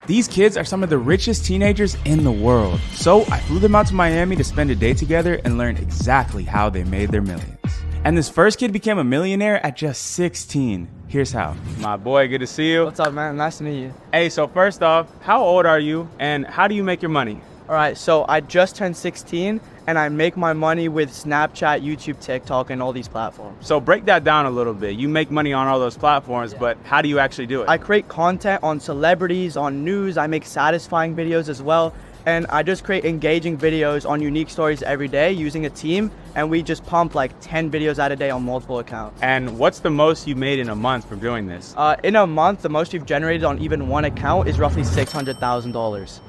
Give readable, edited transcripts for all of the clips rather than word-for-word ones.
These kids are some of the richest teenagers in the world. So I flew them out to Miami to spend a day together and learn exactly how they made their millions. And this first kid became a millionaire at just 16. Here's how. My boy, good to see you. What's up, man? Nice to meet you. Hey, so first off, how old are you and how do you make your money? All right, so I just turned 16 and I make my money with Snapchat, YouTube, TikTok, and all these platforms. So break that down a little bit. You make money on all those platforms, but how do you actually do it? I create content on celebrities, on news. I make satisfying videos as well. And I just create engaging videos on unique stories every day using a team. And we just pump like 10 videos out a day on multiple accounts. And what's the most you made in a month from doing this? In a month, the most you've generated on even one account is roughly $600,000.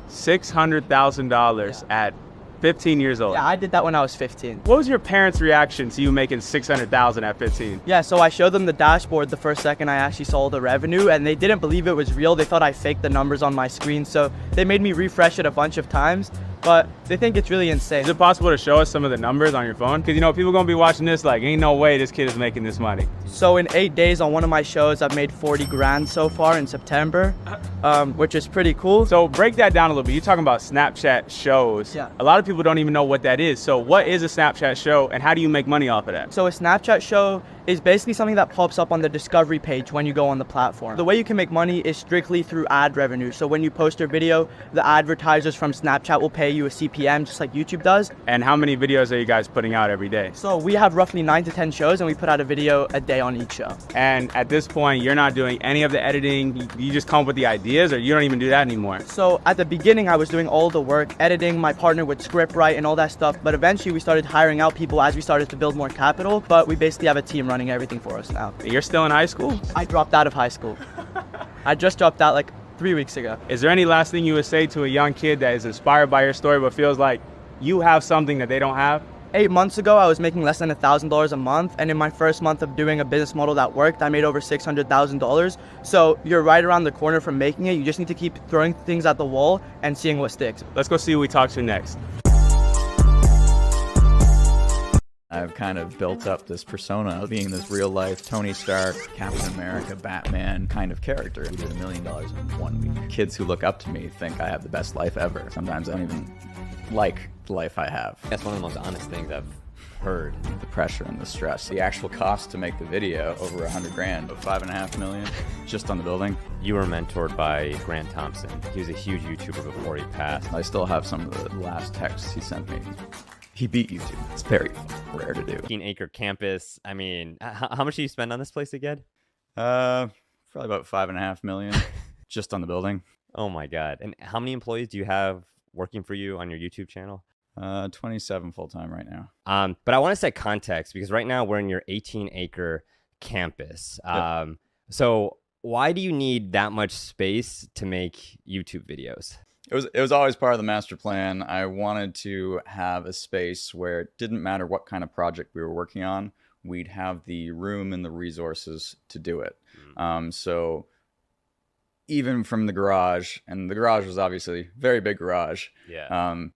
$600,000 at 15 years old. Yeah, I did that when I was 15. What was your parents' reaction to you making $600,000 at 15? Yeah, so I showed them the dashboard the first second I actually saw the revenue, and they didn't believe it was real. They thought I faked the numbers on my screen, so they made me refresh it a bunch of times, but they think it's really insane. Is it possible to show us some of the numbers on your phone? Because, you know, people gonna be watching this like, ain't no way this kid is making this money. So in 8 days on one of my shows, I've made 40 grand so far in September, which is pretty cool. So break that down a little bit. You're talking about Snapchat shows. Yeah. A lot of people don't even know what that is. So what is a Snapchat show and how do you make money off of that? So a Snapchat show is basically something that pops up on the discovery page when you go on the platform. The way you can make money is strictly through ad revenue. So when you post your video, the advertisers from Snapchat will pay you a CPM just like YouTube does. And how many videos are you guys putting out every day? So we have roughly 9 to 10 shows and we put out a video a day on each show. And at this point, you're not doing any of the editing. You just come up with the ideas, or you don't even do that anymore? So at the beginning, I was doing all the work, editing, my partner would script write and all that stuff. But eventually we started hiring out people as we started to build more capital. But we basically have a team running everything for us now. You're still in high school? I dropped out of high school. I just dropped out like 3 weeks ago. Is there any last thing you would say to a young kid that is inspired by your story but feels like you have something that they don't have? 8 months ago, I was making less than $1,000 a month, and in my first month of doing a business model that worked, I made over $600,000. So you're right around the corner from making it. You just need to keep throwing things at the wall and seeing what sticks. Let's go see who we talk to next. I've kind of built up this persona of being this real life Tony Stark, Captain America, Batman kind of character. We did $1 million in 1 week. Kids who look up to me think I have the best life ever. Sometimes I don't even like the life I have. That's one of the most honest things I've heard. The pressure and the stress. The actual cost to make the video, over 100 grand, 5.5 million, just on the building. You were mentored by Grant Thompson. He was a huge YouTuber before he passed. I still have some of the last texts he sent me. He beat YouTube. It's very rare to do. 15-acre campus. I mean, how much do you spend on this place again? Probably about 5.5 million, just on the building. Oh my God. And how many employees do you have working for you on your YouTube channel? 27 full-time right now. But I want to set context because right now we're in your 18-acre campus. Yep. So why do you need that much space to make YouTube videos? It was always part of the master plan. I wanted to have a space where it didn't matter what kind of project we were working on, we'd have the room and the resources to do it. So even from the garage, and the garage was obviously a very big garage. Yeah.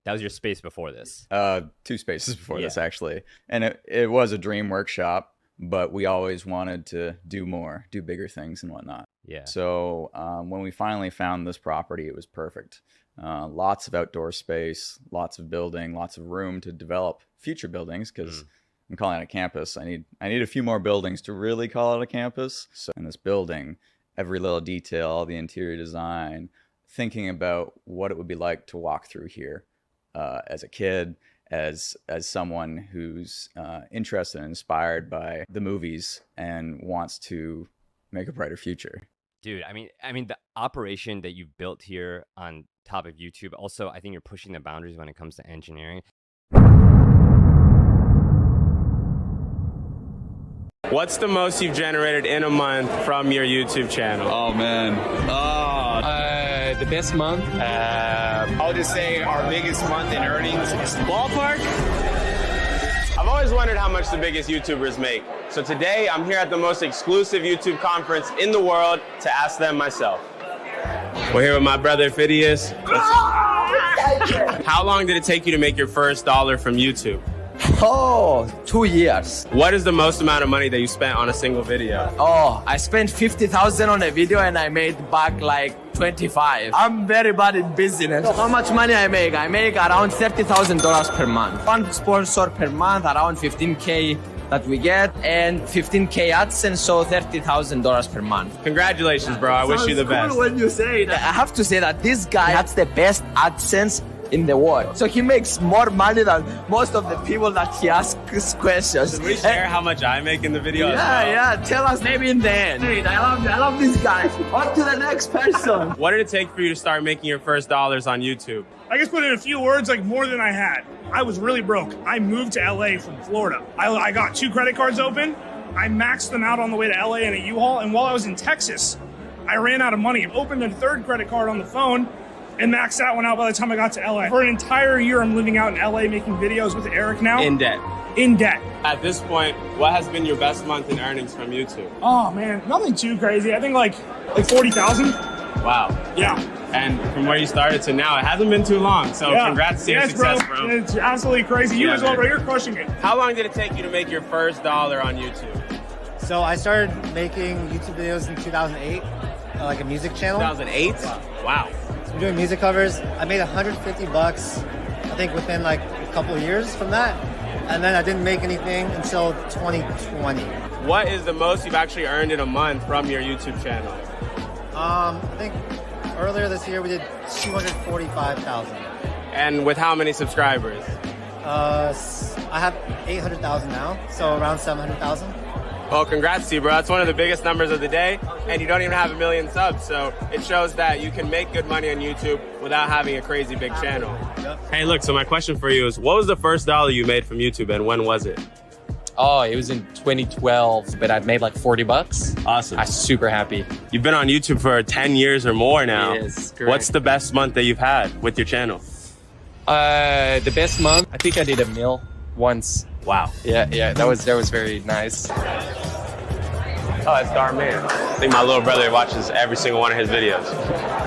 That was your space before this. 2 spaces before this, actually. And it was a dream workshop, but we always wanted to do more, do bigger things and whatnot. Yeah. So when we finally found this property, it was perfect. Lots of outdoor space, lots of building, lots of room to develop future buildings, because I'm calling it a campus. I need a few more buildings to really call it a campus. So in this building, every little detail, all the interior design, thinking about what it would be like to walk through here as a kid, as someone who's interested and inspired by the movies and wants to make a brighter future. Dude, I mean, the operation that you've built here on top of YouTube, also, I think you're pushing the boundaries when it comes to engineering. What's the most you've generated in a month from your YouTube channel? Oh man. The best month? I'll just say our biggest month in earnings is Ballpark? I've always wondered how much the biggest YouTubers make. So today I'm here at the most exclusive YouTube conference in the world to ask them myself. We're here with my brother Phidias. How long did it take you to make your first dollar from YouTube? Oh, 2 years. What is the most amount of money that you spent on a single video? Oh, I spent 50,000 on a video and I made back like 25. I'm very bad in business. So how much money I make? I make around $30,000 per month. One sponsor per month, around 15K that we get, and 15K AdSense, so $30,000 per month. Congratulations, bro. I wish you the best. Cool when you say that. I have to say that this guy has the best AdSense in the world. So he makes more money than most of the people that he asks questions. Should we share how much I make in the video as well? Yeah, tell us maybe in the end. Dude, I love this guy. On to the next person. What did it take for you to start making your first dollars on YouTube? I just put in a few words, like more than I had. I was really broke. I moved to LA from Florida. I got 2 credit cards open. I maxed them out on the way to LA in a U-Haul. And while I was in Texas, I ran out of money. I opened a 3rd credit card on the phone and maxed that one out by the time I got to LA. For an entire year, I'm living out in LA making videos with Eric now. In debt. In debt. At this point, what has been your best month in earnings from YouTube? Oh man, nothing too crazy. I think like 40,000. Wow. Yeah. And from where you started to now, it hasn't been too long. So congrats to your success, bro. It's absolutely crazy. You as well, bro. You're crushing it. How long did it take you to make your first dollar on YouTube? So I started making YouTube videos in 2008, like a music channel. 2008? Wow. So I'm doing music covers. I made $150, I think, within like a couple of years from that. And then I didn't make anything until 2020. What is the most you've actually earned in a month from your YouTube channel? I think earlier this year we did 245,000. And with how many subscribers? I have 800,000 now, so around 700,000. Well, congrats to you, bro. That's one of the biggest numbers of the day, and you don't even have 1 million subs, so it shows that you can make good money on YouTube without having a crazy big channel. Yep. Hey, look, so my question for you is, what was the first dollar you made from YouTube, and when was it? Oh, it was in 2012, but I've made like 40 bucks. Awesome. I'm super happy. You've been on YouTube for 10 years or more now. Yes, correct. What's the best month that you've had with your channel? The best month, I think I did $1 million once. Wow. Yeah, that was very nice. Oh, that's our man. I think my little brother watches every single one of his videos.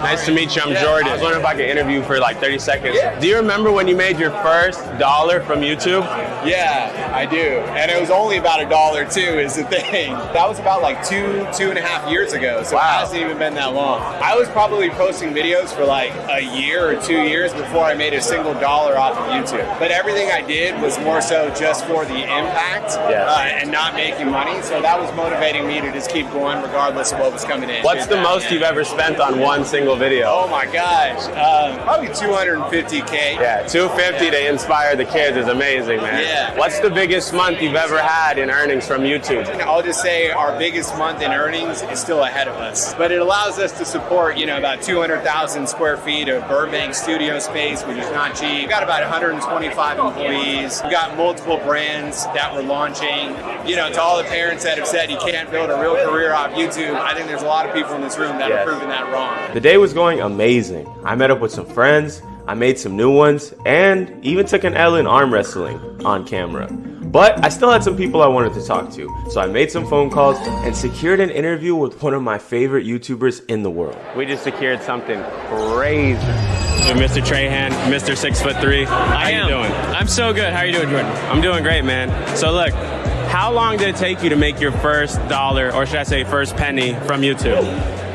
Nice to meet you. I'm Jordan. I was wondering if I could interview for like 30 seconds. Yeah. Do you remember when you made your first dollar from YouTube? Yeah, I do. And it was only about $1 too, is the thing. That was about like 2.5 years ago. So It hasn't even been that long. I was probably posting videos for like a year or 2 years before I made a single dollar off of YouTube. But everything I did was more so just for the impact and not making money. So that was motivating me to just keep going regardless of what was coming in. What's the most you've ever spent on one single video? Oh my gosh, probably 250K. Yeah, 250 to inspire the kids is amazing, man. Yeah. What's the biggest month you've ever had in earnings from YouTube? I'll just say our biggest month in earnings is still ahead of us, but it allows us to support, about 200,000 square feet of Burbank studio space, which is not cheap. We've got about 125 employees. We've got multiple brands that we're launching. To all the parents that have said you can't build a real career off YouTube, I think there's a lot of people in this room that are proving that wrong. The day was going amazing. I met up with some friends, I made some new ones, and even took an L in arm wrestling on camera. But I still had some people I wanted to talk to, so I made some phone calls and secured an interview with one of my favorite YouTubers in the world. We just secured something crazy. Mr. Trahan, Mr. 6'3". How you doing? I'm so good. How are you doing, Jordan? I'm doing great, man. So look, how long did it take you to make your first dollar, or should I say first penny, from YouTube?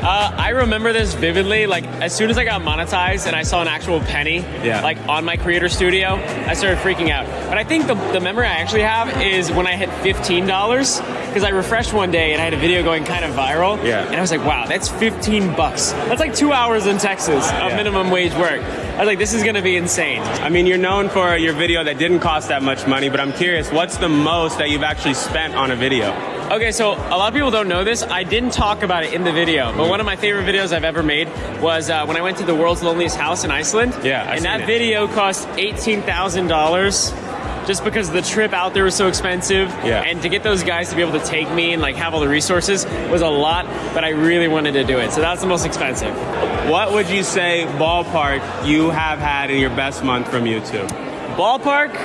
I remember this vividly. Like, as soon as I got monetized and I saw an actual penny, like on my creator studio, I started freaking out. But I think the memory I actually have is when I hit $15, because I refreshed one day and I had a video going kind of viral. Yeah. And I was like, wow, that's $15. That's like 2 hours in Texas of minimum wage work. I was like, this is gonna be insane. I mean, you're known for your video that didn't cost that much money, but I'm curious, what's the most that you've actually spent on a video? Okay, so a lot of people don't know this. I didn't talk about it in the video, but one of my favorite videos I've ever made was when I went to the world's loneliest house in Iceland. Yeah, and that video cost $18,000 just because the trip out there was so expensive. Yeah. And to get those guys to be able to take me and like have all the resources was a lot, but I really wanted to do it. So that's the most expensive. What would you say, ballpark, you have had in your best month from YouTube? Ballpark?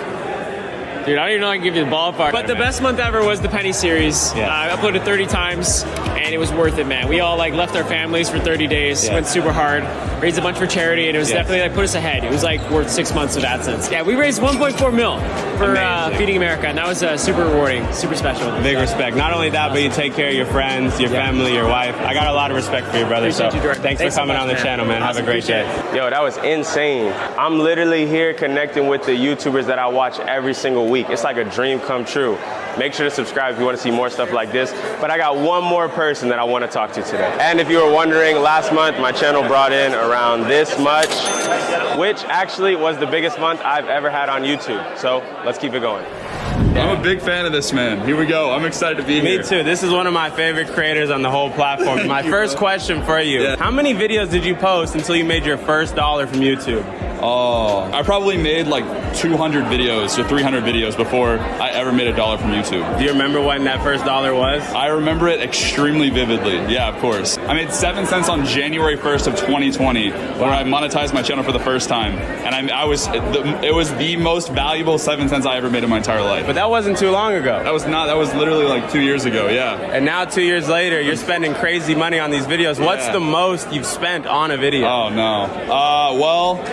Dude, I don't even know I can give you the ballpark. But the best month ever was the Penny series. Yeah. I uploaded 30 times, and and it was worth it, man. We all like left our families for 30 days, went super hard, raised a bunch for charity, and it was definitely like put us ahead. It was like worth 6 months of AdSense. Yeah, we raised 1.4 mil for Feeding America, and that was super rewarding, super special. Big respect. Not only that, but you take care of your friends, your family, your wife. I got a lot of respect for you, brother. Appreciate you, Jordan. Thanks for coming so much, on the man. channel, man. Have a great day. Yo, that was insane. I'm literally here connecting with the YouTubers that I watch every single week. It's like a dream come true. Make sure to subscribe if you want to see more stuff like this. But I got one more person that I want to talk to today. And if you were wondering, last month my channel brought in around this much, which actually was the biggest month I've ever had on YouTube. So let's keep it going. I'm a big fan of this man. Here we go. I'm excited to be here. Me too. This is one of my favorite creators on the whole platform. My first question for you. How many videos did you post until you made your first dollar from YouTube? Oh, I probably made like 200 videos or 300 videos before I ever made $1 from YouTube. Do you remember when that first dollar was? I remember it extremely vividly. Yeah, of course. I made 7 cents on January 1st of 2020 where I monetized my channel for the first time. And it was the most valuable 7 cents I ever made in my entire life. But that wasn't too long ago. That was literally like 2 years ago, yeah. And now 2 years later, you're spending crazy money on these videos. What's the most you've spent on a video? Oh no. Well,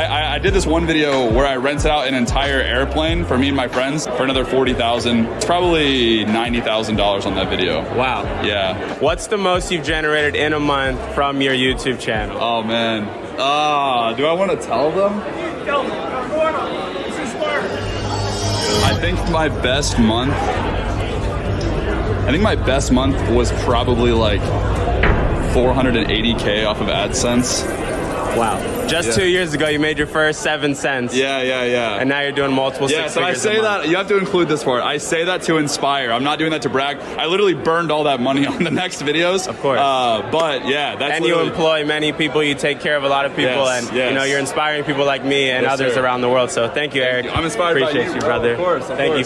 I did this one video where I rented out an entire airplane for me and my friends for another $40,000. It's probably $90,000 on that video. Wow. Yeah. What's the most you've generated in a month from your YouTube channel? Oh man. Do I want to tell them? I think my best month was probably like 480K off of AdSense. Wow. Just 2 years ago, you made your first 7 cents. Yeah. And now you're doing multiple six so I figures say a month. that, you have to include this part. I say that to inspire. I'm not doing that to brag. I literally burned all that money on the next videos. Of course. But yeah, that's And you employ many people, you take care of a lot of people, Yes, and you know, you're inspiring people like me and others sir. around the world. So thank you, Eric. I'm inspired by Appreciate you, you, bro. brother. Of course. Thank you.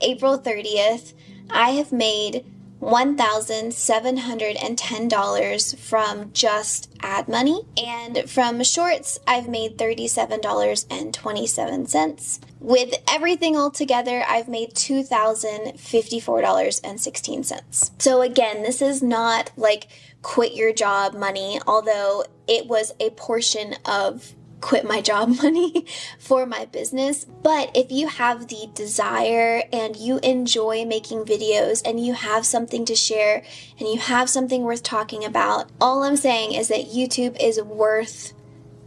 April 30th, I have made $1,710 from just ad money, and from shorts I've made $37.27. With everything all together, I've made $2,054.16. So again, this is not like quit your job money, although it was a portion of quit my job money for my business. But if you have the desire and you enjoy making videos and you have something to share and you have something worth talking about, all I'm saying is that YouTube is worth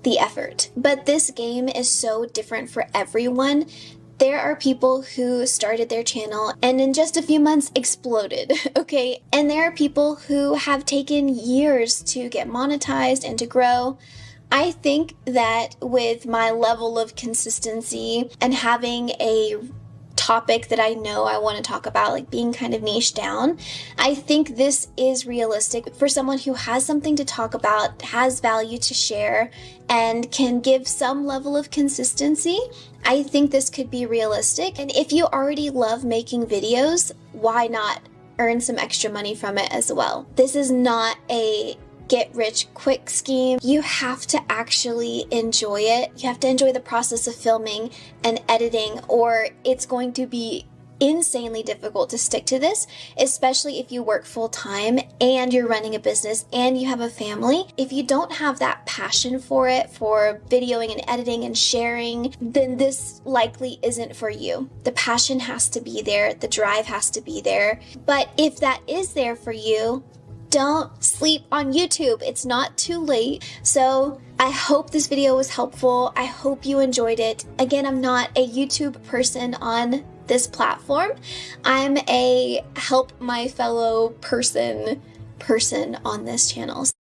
the effort. But this game is so different for everyone. There are people who started their channel and in just a few months exploded, okay? And there are people who have taken years to get monetized and to grow. I think that with my level of consistency and having a topic that I know I want to talk about, like being kind of niche down, I think this is realistic for someone who has something to talk about, has value to share, and can give some level of consistency. I think this could be realistic. And if you already love making videos, why not earn some extra money from it as well? This is not a get rich quick scheme. You have to actually enjoy it. You have to enjoy the process of filming and editing, or it's going to be insanely difficult to stick to this, especially if you work full time and you're running a business and you have a family. If you don't have that passion for it, for videoing and editing and sharing, then this likely isn't for you. The passion has to be there, the drive has to be there. But if that is there for you, don't sleep on YouTube. It's not too late. So I hope this video was helpful. I hope you enjoyed it. Again, I'm not a YouTube person on this platform. I'm a help my fellow person on this channel.